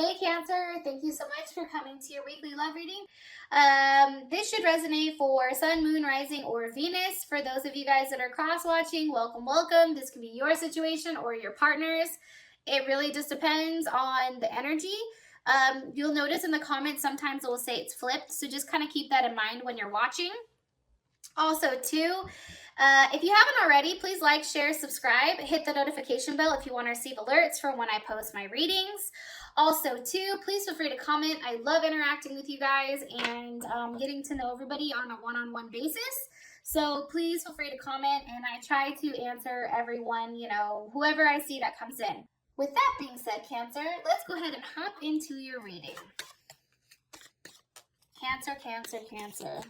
Hey Cancer, thank you so much for coming to your weekly love reading. This should resonate for Sun, Moon, Rising, or Venus. For those of you guys that are cross-watching, welcome, welcome. This could be your situation or your partner's. It really just depends on the energy. You'll notice in the comments sometimes it will say it's flipped, so just kind of keep that in mind when you're watching. Also, too, if you haven't already, please like, share, subscribe, hit the notification bell if you want to receive alerts for when I post my readings. Also, too, please feel free to comment. I love interacting with you guys and getting to know everybody on a one-on-one basis. So please feel free to comment, and I try to answer everyone, whoever I see that comes in. With that being said, Cancer, let's go ahead and hop into your reading. Cancer, Cancer, Cancer.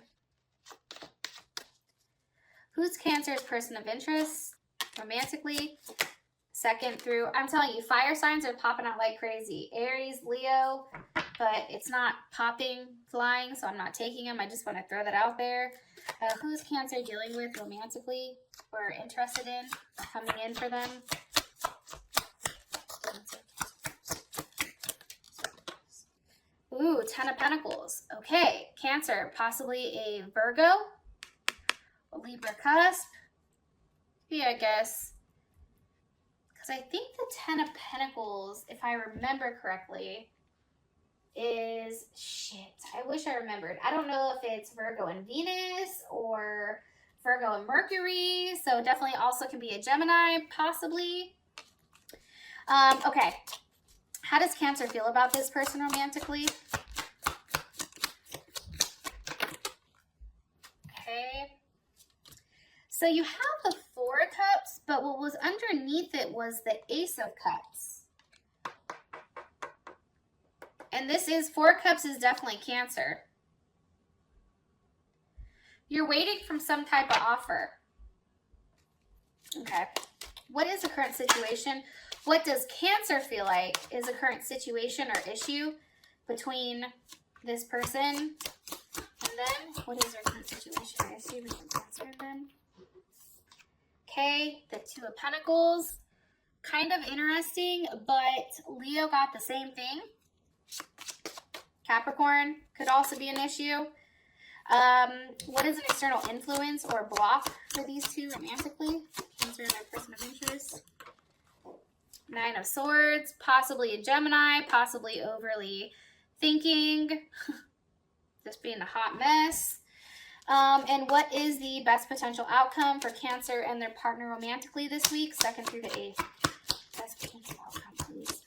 Who's Cancer's person of interest romantically? Second through, I'm telling you, fire signs are popping out like crazy. Aries, Leo, but it's not popping, flying, so I'm not taking them. I just want to throw that out there. Who's Cancer dealing with romantically or interested in, coming in for them? Ooh, 10 of Pentacles. Okay, Cancer, possibly a Virgo, a Libra cusp. Yeah, I guess. Because I think the 10 of Pentacles, if I remember correctly, is, I wish I remembered. I don't know if it's Virgo and Venus or Virgo and Mercury. So definitely also can be a Gemini, possibly. Okay. How does Cancer feel about this person romantically? Okay. So you have the Four of Cups, but what was underneath it was the Ace of Cups. And this is, Four of Cups is definitely Cancer. You're waiting from some type of offer. Okay. What is the current situation? What does Cancer feel like is a current situation or issue between this person? And then, what is their current situation or issue between Cancer and them? Okay, the Two of Pentacles. Kind of interesting, but Leo got the same thing. Capricorn could also be an issue. What is an external influence or block for these two romantically? Cancer and their person of interest. Nine of Swords, possibly a Gemini, possibly overly thinking, just being a hot mess. And what is the best potential outcome for Cancer and their partner romantically this week? Second through the eighth. Best potential outcome, please.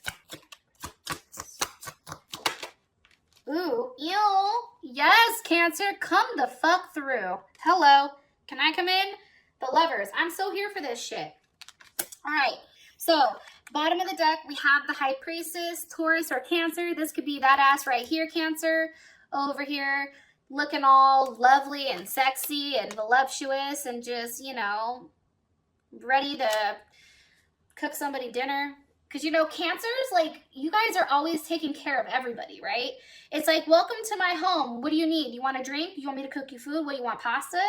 Ooh, ew. Yes, Cancer, come the fuck through. Hello. Can I come in? The Lovers. I'm so here for this shit. All right. So, bottom of the deck, we have the High Priestess, Taurus or Cancer. This could be that ass right here, Cancer. Over here, looking all lovely and sexy and voluptuous and just, ready to cook somebody dinner. Because, Cancers, like, you guys are always taking care of everybody, right? It's like, welcome to my home. What do you need? You want a drink? You want me to cook you food? What do you want, pasta?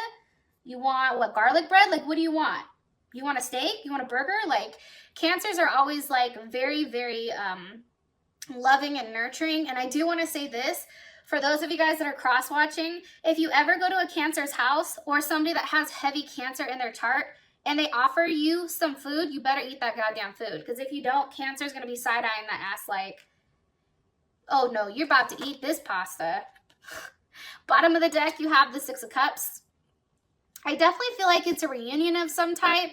You want, what, garlic bread? Like, what do you want? You want a steak? You want a burger? Like, Cancers are always, like, very, very loving and nurturing. And I do want to say this. For those of you guys that are cross-watching, if you ever go to a Cancer's house or somebody that has heavy Cancer in their chart and they offer you some food, you better eat that goddamn food. Because if you don't, Cancer's going to be side-eyeing that ass like, oh no, you're about to eat this pasta. Bottom of the deck, you have the Six of Cups. I definitely feel like it's a reunion of some type.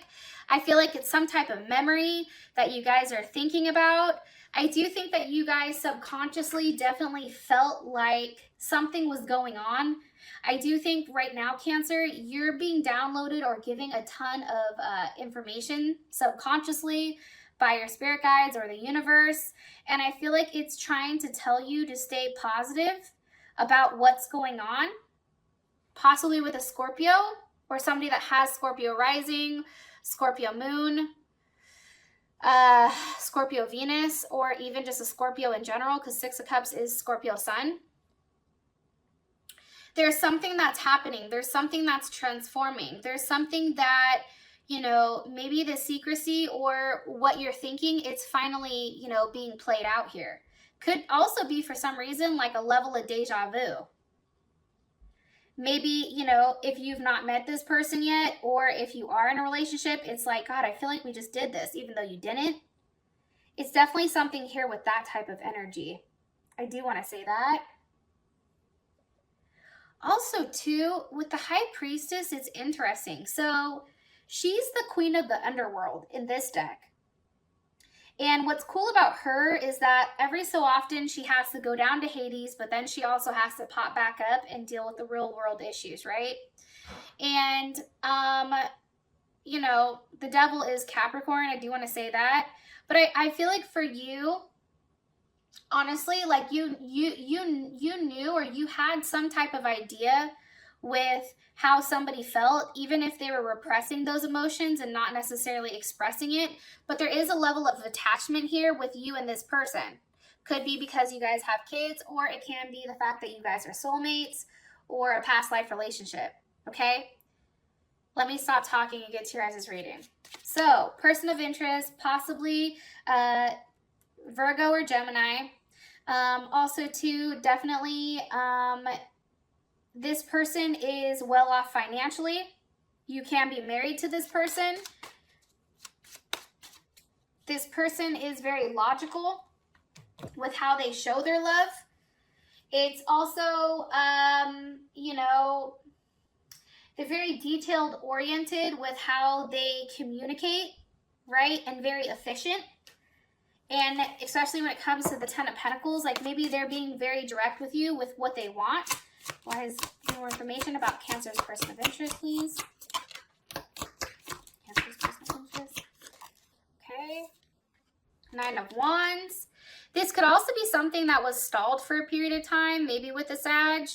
I feel like it's some type of memory that you guys are thinking about. I do think that you guys subconsciously definitely felt like something was going on. I do think right now, Cancer, you're being downloaded or giving a ton of information subconsciously by your spirit guides or the universe. And I feel like it's trying to tell you to stay positive about what's going on, possibly with a Scorpio or somebody that has Scorpio rising, Scorpio moon, Scorpio Venus, or even just a Scorpio in general, because Six of Cups is Scorpio sun. There's something that's happening. There's something that's transforming. There's something that, maybe the secrecy or what you're thinking, it's finally, being played out here. Could also be, for some reason, like a level of deja vu. Maybe, you know, if you've not met this person yet, or if you are in a relationship, it's like, God, I feel like we just did this, even though you didn't. It's definitely something here with that type of energy. I do want to say that. Also, too, with the High Priestess, it's interesting. So she's the queen of the underworld in this deck. And what's cool about her is that every so often she has to go down to Hades, but then she also has to pop back up and deal with the real world issues, right? And, you know, the devil is Capricorn. I do want to say that. But I feel like for you, honestly, like you knew, or you had some type of idea with how somebody felt, even if they were repressing those emotions and not necessarily expressing it. But there is a level of attachment here with you and this person. Could be because you guys have kids, or it can be the fact that you guys are soulmates or a past life relationship. Okay? Let me stop talking and get to your guys' reading. So, person of interest, possibly Virgo or Gemini. Also, too, definitely, this person is well off financially. You can be married to this person. This person is very logical with how they show their love. It's also, you know, they're very detailed oriented with how they communicate, right? And very efficient. And especially when it comes to the Ten of Pentacles, like maybe they're being very direct with you with what they want. Why is more information about Cancer's person of interest, please? Cancer's person of interest. Okay. Nine of Wands. This could also be something that was stalled for a period of time, maybe with the Sag.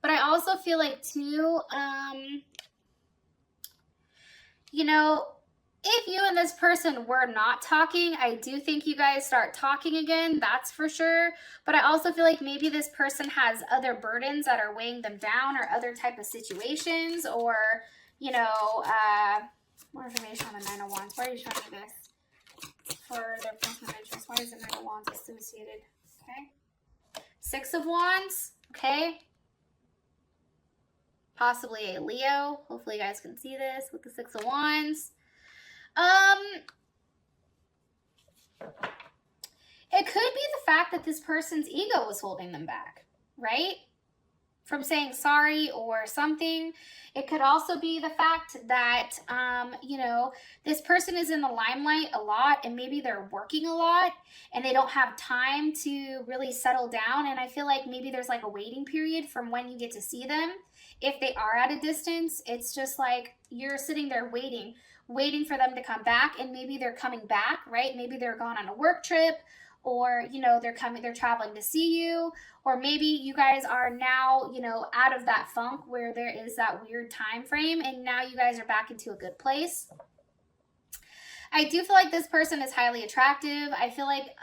But I also feel like, too, you know, if you and this person were not talking, I do think you guys start talking again. That's for sure. But I also feel like maybe this person has other burdens that are weighing them down, or other type of situations, or, you know, more information on the Nine of Wands. Why are you showing me this? For their person of interest. Why is the Nine of Wands associated? Okay. Six of Wands. Okay. Possibly a Leo. Hopefully you guys can see this with the Six of Wands. It could be the fact that this person's ego was holding them back, right? From saying sorry or something. It could also be the fact that, you know, this person is in the limelight a lot, and maybe they're working a lot and they don't have time to really settle down. And I feel like maybe there's like a waiting period from when you get to see them. If they are at a distance, it's just like you're sitting there waiting for them to come back, and maybe they're coming back, right? Maybe they're gone on a work trip, or, you know, they're traveling to see you, or maybe you guys are now, you know, out of that funk where there is that weird time frame, and now you guys are back into a good place. I do feel like this person is highly attractive. I feel like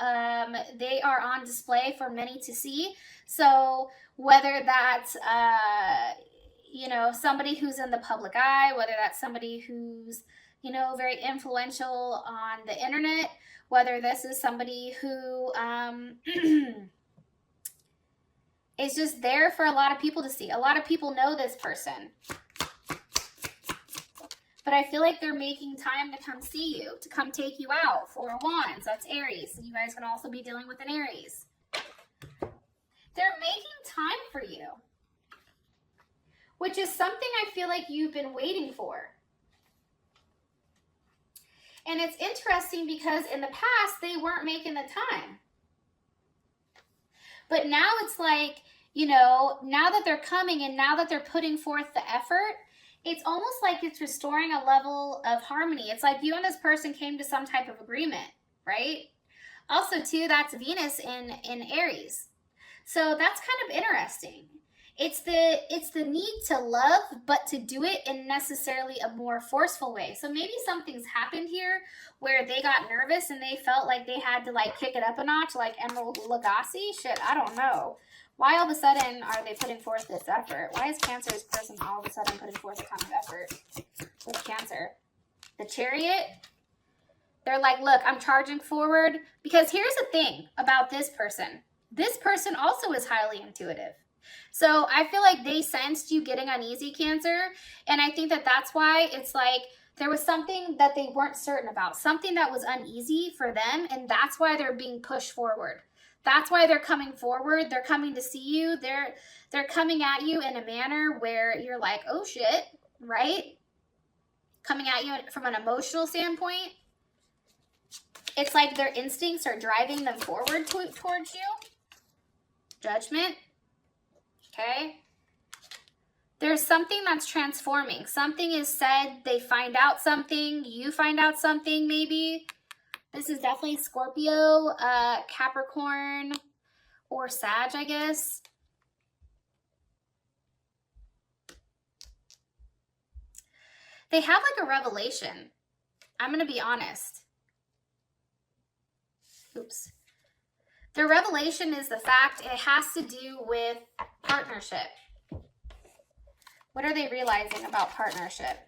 they are on display for many to see. So whether that's, you know, somebody who's in the public eye, whether that's somebody who's, you know, very influential on the internet, whether this is somebody who is just there for a lot of people to see. A lot of people know this person. But I feel like they're making time to come see you, to come take you out. Four of Wands, that's Aries. You guys can also be dealing with an Aries. They're making time for you, which is something I feel like you've been waiting for. And it's interesting because in the past, they weren't making the time. But now it's like, you know, now that they're coming and now that they're putting forth the effort, it's almost like it's restoring a level of harmony. It's like you and this person came to some type of agreement, right? Also, too, that's Venus in Aries. So that's kind of interesting. It's the need to love, but to do it in necessarily a more forceful way. So maybe something's happened here where they got nervous and they felt like they had to like kick it up a notch, like Emerald Lagasse. Shit, I don't know. Why all of a sudden are they putting forth this effort? Why is Cancer's person all of a sudden putting forth a ton of effort with Cancer? The Chariot, they're like, look, I'm charging forward. Because here's the thing about this person. This person also is highly intuitive. So I feel like they sensed you getting uneasy, Cancer. And I think that that's why it's like there was something that they weren't certain about, something that was uneasy for them. And that's why they're being pushed forward. That's why they're coming forward. They're coming to see you. They're coming at you in a manner where you're like, oh shit, right? Coming at you from an emotional standpoint. It's like their instincts are driving them forward towards you. Judgment. Okay. There's something that's transforming. Something is said. They find out something. You find out something maybe. This is definitely Scorpio, Capricorn, or Sag, I guess. They have like a revelation. I'm going to be honest. Oops. Their revelation is the fact it has to do with partnership. What are they realizing about partnership?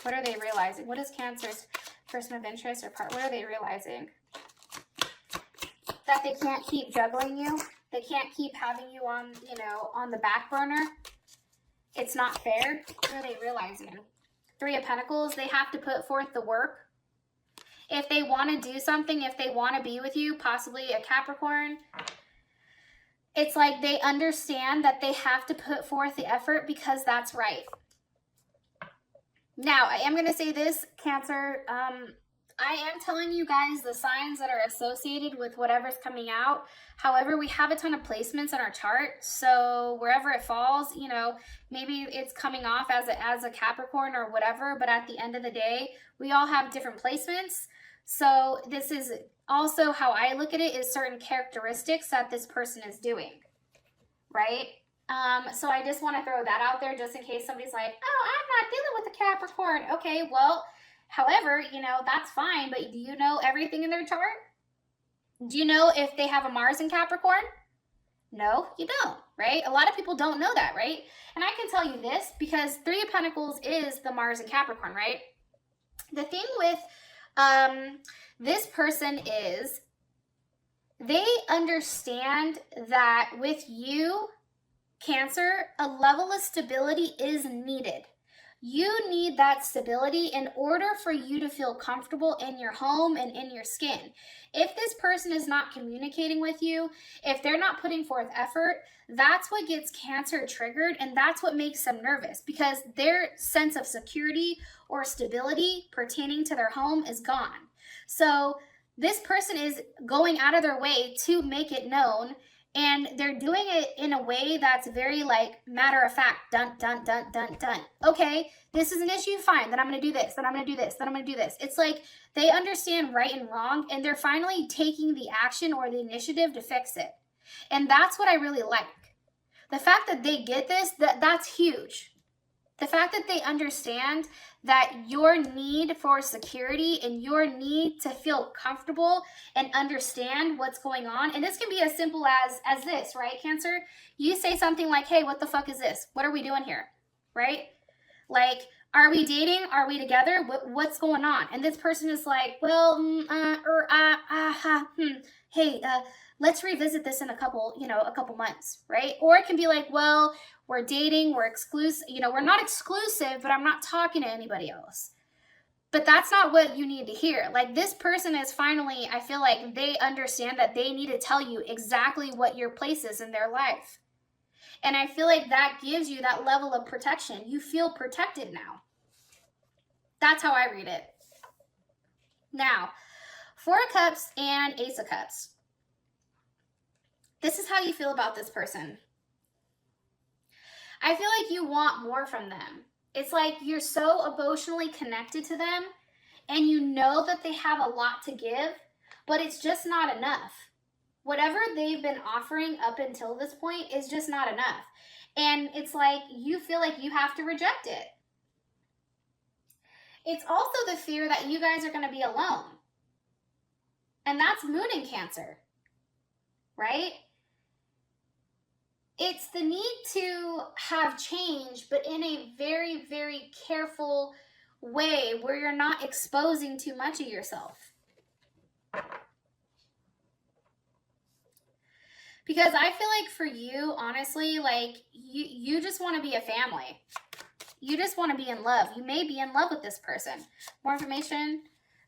What are they realizing? What is Cancer's person of interest or part? What are they realizing? That they can't keep juggling you. They can't keep having you on, you know, on the back burner. It's not fair. What are they realizing? Three of Pentacles. They have to put forth the work. If they want to do something, if they want to be with you, possibly a Capricorn, it's like they understand that they have to put forth the effort because that's right. Now, I am going to say this, Cancer. I am telling you guys the signs that are associated with whatever's coming out. However, we have a ton of placements in our chart. So wherever it falls, you know, maybe it's coming off as a Capricorn or whatever. But at the end of the day, we all have different placements. So this is also how I look at it, is certain characteristics that this person is doing, right? So I just want to throw that out there just in case somebody's like, oh, I'm not dealing with a Capricorn. Okay, well, however, you know, that's fine. But do you know everything in their chart? Do you know if they have a Mars in Capricorn? No, you don't, right? A lot of people don't know that, right? And I can tell you this because Three of Pentacles is the Mars in Capricorn, right? The thing with this person is they understand that with you, Cancer, a level of stability is needed. You need that stability in order for you to feel comfortable in your home and in your skin. If this person is not communicating with you, if they're not putting forth effort, that's what gets Cancer triggered, and that's what makes them nervous because their sense of security or stability pertaining to their home is gone. So this person is going out of their way to make it known, and they're doing it in a way that's very like matter of fact, dun, dun, dun, dun, dun. Okay, this is an issue, fine, then I'm going to do this, then I'm going to do this, then I'm going to do this. It's like they understand right and wrong, and they're finally taking the action or the initiative to fix it. And that's what I really like. The fact that they get this, that's huge. The fact that they understand that your need for security and your need to feel comfortable and understand what's going on. And this can be as simple as this, right, Cancer? You say something like, hey, what the fuck is this? What are we doing here, right? Like, are we dating? Are we together? What's going on? And this person is like, well, hey, let's revisit this in a couple months, right? Or it can be like, well, we're dating, we're exclusive, we're not exclusive, but I'm not talking to anybody else. But that's not what you need to hear. Like, this person is finally, I feel like they understand that they need to tell you exactly what your place is in their life. And I feel like that gives you that level of protection. You feel protected now. That's how I read it. Now, Four of Cups and Ace of Cups. This is how you feel about this person. I feel like you want more from them. It's like you're so emotionally connected to them, and you know that they have a lot to give, but it's just not enough. Whatever they've been offering up until this point is just not enough. And it's like you feel like you have to reject it. It's also the fear that you guys are going to be alone. And that's Moon in Cancer, right? It's the need to have change, but in a very, very careful way where you're not exposing too much of yourself. Because I feel like for you, honestly, like you just want to be a family. You just want to be in love. You may be in love with this person. More information.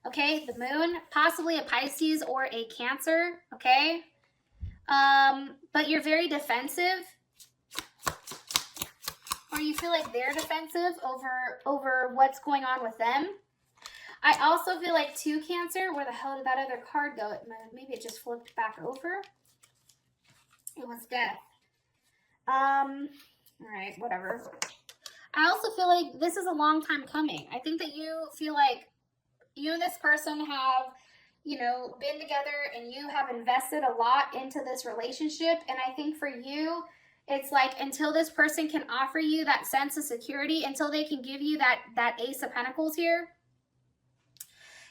Okay, the moon, possibly a Pisces or a Cancer. Okay, but you're very defensive, or you feel like they're defensive over what's going on with them. I also feel like too, Cancer. Where the hell did that other card go? Maybe it just flipped back over. It was death. All right, whatever. I also feel like this is a long time coming. I think that you feel like you and this person have, you know, been together and you have invested a lot into this relationship. And I think for you, it's like until this person can offer you that sense of security, until they can give you that Ace of Pentacles here,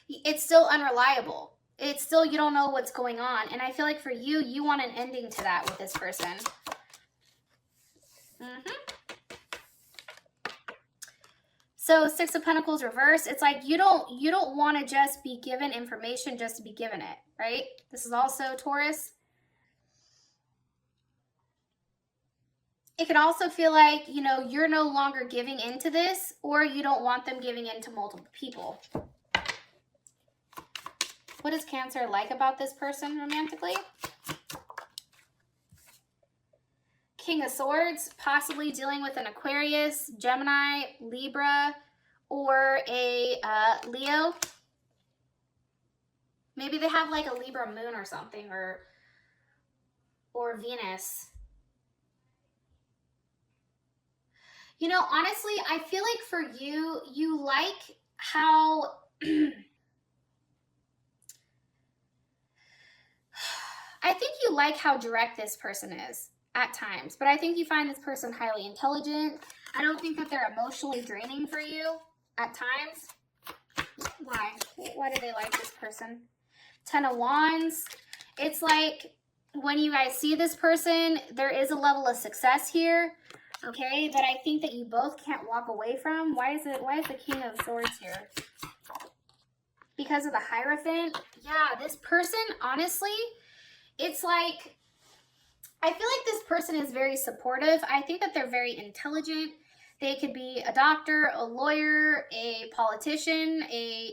it's still unreliable. It's still, you don't know what's going on. And I feel like for you, you want an ending to that with this person. So Six of Pentacles reverse, it's like you don't want to just be given information just to be given it, right? This is also Taurus. It can also feel like, you know, you're no longer giving into this, or you don't want them giving into multiple people. What is Cancer like about this person romantically? King of Swords, possibly dealing with an Aquarius, Gemini, Libra, or a Leo. Maybe they have like a Libra moon or something, or Venus. You know, honestly, I feel like for you, you like how I think you like how direct this person is at times, but I think you find this person highly intelligent. I don't think that they're emotionally draining for you at times. Why? Why do they like this person? Ten of Wands. It's like when you guys see this person, there is a level of success here, okay, that I think that you both can't walk away from. Why is the King of Swords here? Because of the Hierophant. Yeah, this person, honestly, it's like, I feel like this person is very supportive. I think that they're very intelligent. They could be a doctor, a lawyer, a politician, a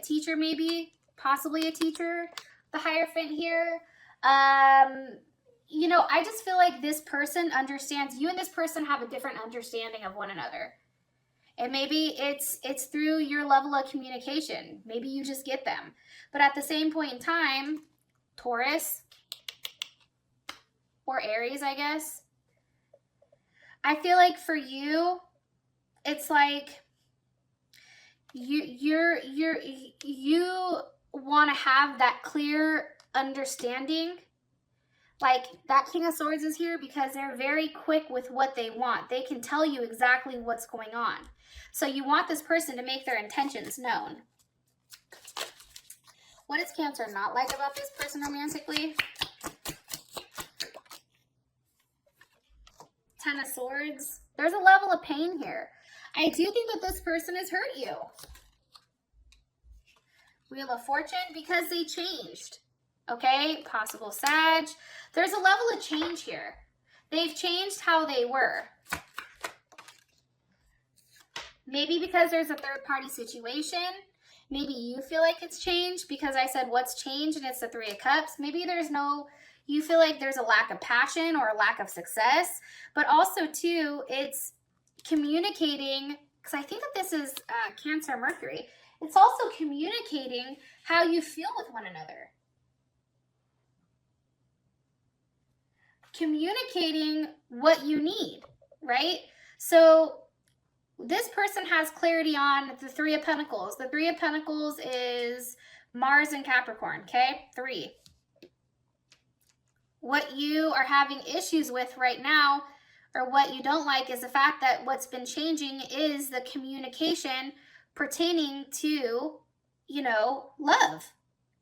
teacher maybe, possibly a teacher, the Hierophant here. You know, I just feel like this person understands, you and this person have a different understanding of one another. And maybe it's through your level of communication. Maybe you just get them. But at the same point in time, Taurus or Aries, I guess, I feel like for you, it's like you want to have that clear understanding. Like that King of Swords is here because they're very quick with what they want. They can tell you exactly what's going on. So you want this person to make their intentions known. What is Cancer not like about this person romantically? Ten of Swords. There's a level of pain here. I do think that this person has hurt you. Wheel of Fortune, because they changed. Okay, possible Sag. There's a level of change here. They've changed how they were. Maybe because there's a third-party situation. Maybe you feel like it's changed because I said what's changed and it's the Three of Cups. Maybe you feel like there's a lack of passion or a lack of success. But also, too, it's communicating, because I think that this is Cancer Mercury. It's also communicating how you feel with one another. Communicating what you need, right? So this person has clarity on the Three of Pentacles. The Three of Pentacles is Mars and Capricorn, okay? 3. What you are having issues with right now, or what you don't like, is the fact that what's been changing is the communication pertaining to, you know, love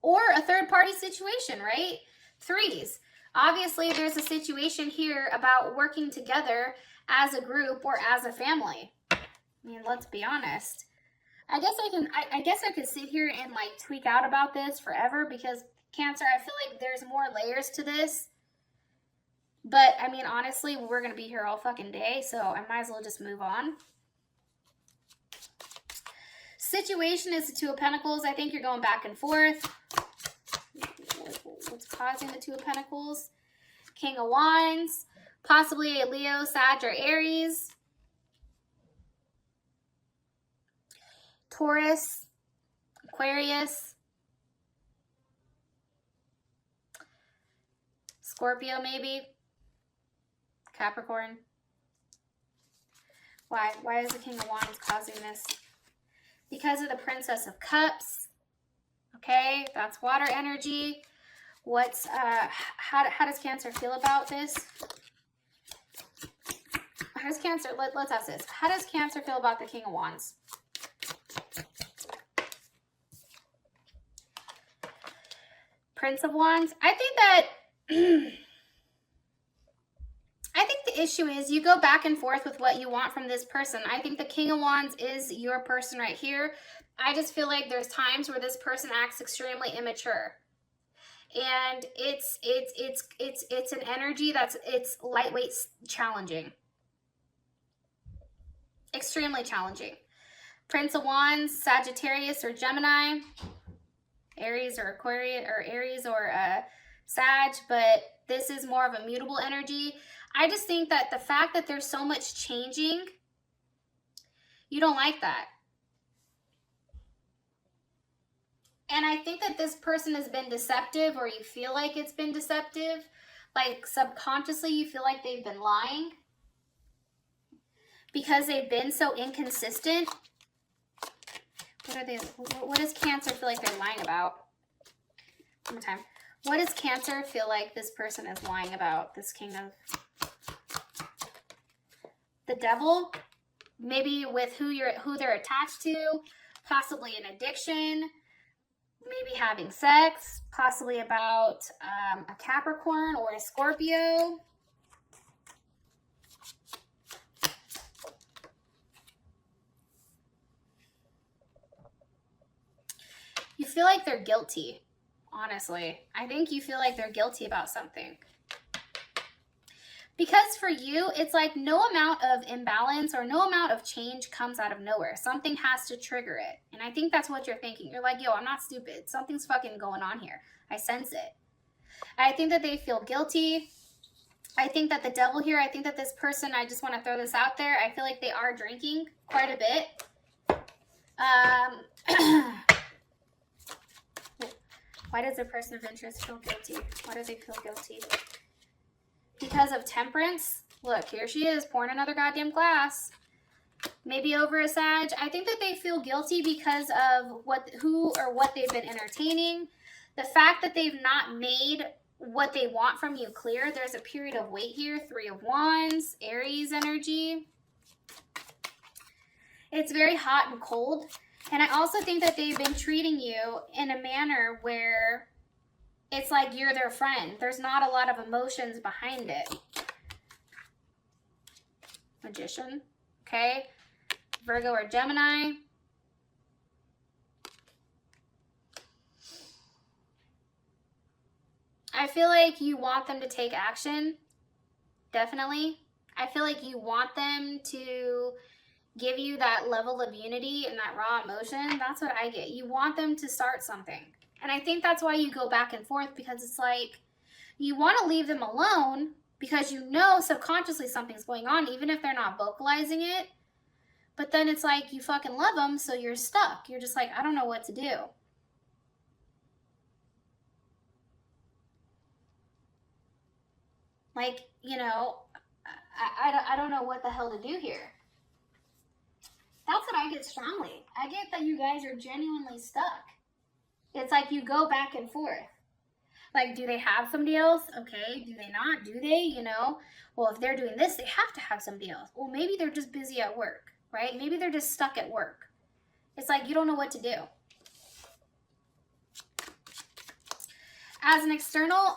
or a third-party situation, right? 3s. Obviously, there's a situation here about working together as a group or as a family. I mean, let's be honest. I guess I could sit here and like tweak out about this forever because Cancer, I feel like there's more layers to this. But, I mean, honestly, we're going to be here all fucking day, so I might as well just move on. Situation is the Two of Pentacles. I think you're going back and forth. What's causing the Two of Pentacles? King of Wands. Possibly a Leo, Sag, or Aries. Taurus. Aquarius. Scorpio, maybe. Capricorn. Why? Why is the King of Wands causing this? Because of the Princess of Cups. Okay, that's water energy. What's how does Cancer feel about this? How does Cancer, let's ask this. How does Cancer feel about the King of Wands? Prince of Wands. I think that I think the issue is you go back and forth with what you want from this person. I think the King of Wands is your person right here. I just feel like there's times where this person acts extremely immature. And it's an energy it's lightweight, challenging. Extremely challenging. Prince of Wands, Sagittarius or Gemini, Aries or Aquarius, or Aries or Sag, but this is more of a mutable energy. I just think that the fact that there's so much changing, you don't like that. And I think that this person has been deceptive, or you feel like it's been deceptive. Like subconsciously you feel like they've been lying because they've been so inconsistent. What does Cancer feel like they're lying about? One more time. What does Cancer feel like this person is lying about? This King of... The Devil? Maybe with who they're attached to. Possibly an addiction. Maybe having sex. Possibly about a Capricorn or a Scorpio. You feel like they're guilty, honestly. I think you feel like they're guilty about something. Because for you, it's like no amount of imbalance or no amount of change comes out of nowhere. Something has to trigger it. And I think that's what you're thinking. You're like, yo, I'm not stupid. Something's fucking going on here. I sense it. I think that they feel guilty. I think that the Devil here, I think that this person, I just want to throw this out there. I feel like they are drinking quite a bit. Why does a person of interest feel guilty? Why do they feel guilty? Because of Temperance. Look, here she is pouring another goddamn glass. Maybe over a Sag. I think that they feel guilty because of who or what they've been entertaining. The fact that they've not made what they want from you clear. There's a period of wait here. Three of Wands, Aries energy. It's very hot and cold. And I also think that they've been treating you in a manner where it's like you're their friend. There's not a lot of emotions behind it. Magician. Okay. Virgo or Gemini. I feel like you want them to take action. Definitely. I feel like you want them to give you that level of unity and that raw emotion. That's what I get. You want them to start something. And I think that's why you go back and forth, because it's like you want to leave them alone because you know subconsciously something's going on, even if they're not vocalizing it. But then it's like you fucking love them, so you're stuck. You're just like, I don't know what to do. Like, you know, I don't know what the hell to do here. That's what I get strongly. I get that you guys are genuinely stuck. It's like you go back and forth. Like, do they have somebody else? Okay. Do they not? Do they? You know? Well, if they're doing this, they have to have somebody else. Well, maybe they're just busy at work, right? Maybe they're just stuck at work. It's like you don't know what to do. As an external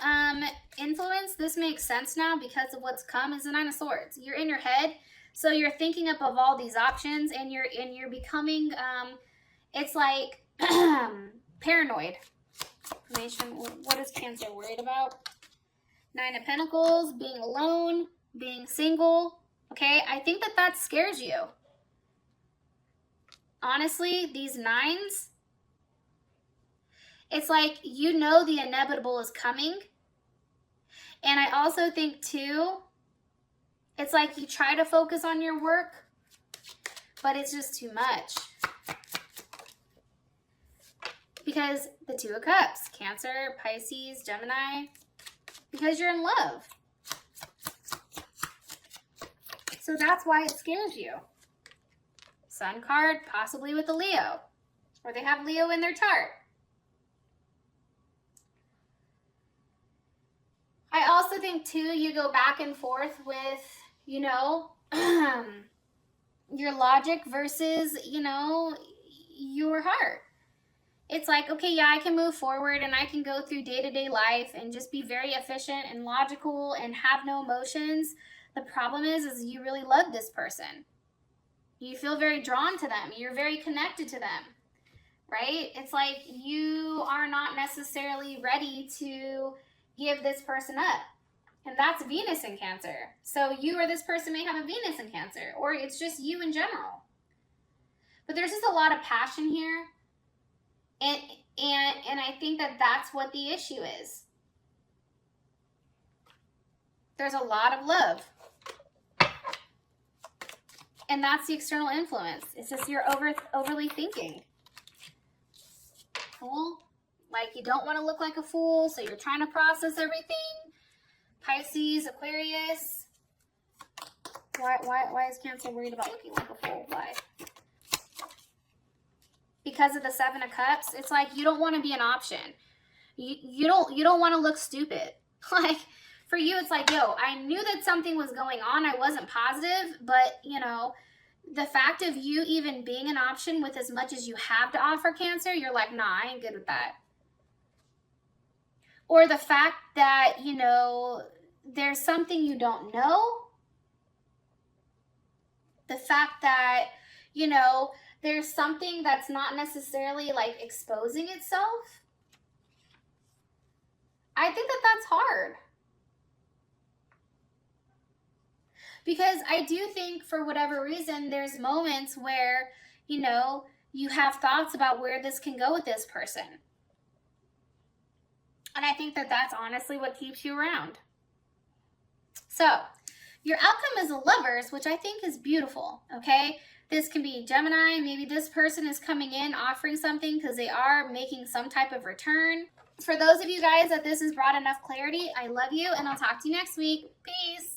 influence, this makes sense now because of what's come is the Nine of Swords. You're in your head, so you're thinking up of all these options, and you're becoming, it's like paranoid. Information. What is Cancer worried about? Nine of Pentacles, being alone, being single. Okay, I think that that scares you. Honestly, these nines, it's like you know the inevitable is coming. And I also think too, it's like you try to focus on your work, but it's just too much. Because the Two of Cups, Cancer, Pisces, Gemini, because you're in love. So that's why it scares you. Sun card, possibly with a Leo, or they have Leo in their chart. I also think too, you go back and forth with, you know, your logic versus, you know, your heart. It's like, okay, yeah, I can move forward and I can go through day-to-day life and just be very efficient and logical and have no emotions. The problem is you really love this person. You feel very drawn to them. You're very connected to them, right? It's like you are not necessarily ready to give this person up. And that's Venus in Cancer. So you or this person may have a Venus in Cancer, or it's just you in general. But there's just a lot of passion here. And I think that that's what the issue is. There's a lot of love. And that's the external influence. It's just you're overly thinking. Fool. Like you don't want to look like a fool, so you're trying to process everything. Pisces, Aquarius. Why is Cancer worried about looking like a fool? Why? Because of the Seven of Cups, it's like you don't want to be an option. You don't want to look stupid. Like for you, it's like, yo, I knew that something was going on. I wasn't positive, but you know, the fact of you even being an option with as much as you have to offer, Cancer, you're like, nah, I ain't good with that. Or the fact that, you know, there's something you don't know. The fact that, you know, there's something that's not necessarily like exposing itself. I think that that's hard. Because I do think for whatever reason, there's moments where, you know, you have thoughts about where this can go with this person. And I think that that's honestly what keeps you around. So your outcome is a Lovers, which I think is beautiful, okay? This can be Gemini. Maybe this person is coming in offering something because they are making some type of return. For those of you guys that this has brought enough clarity, I love you and I'll talk to you next week. Peace.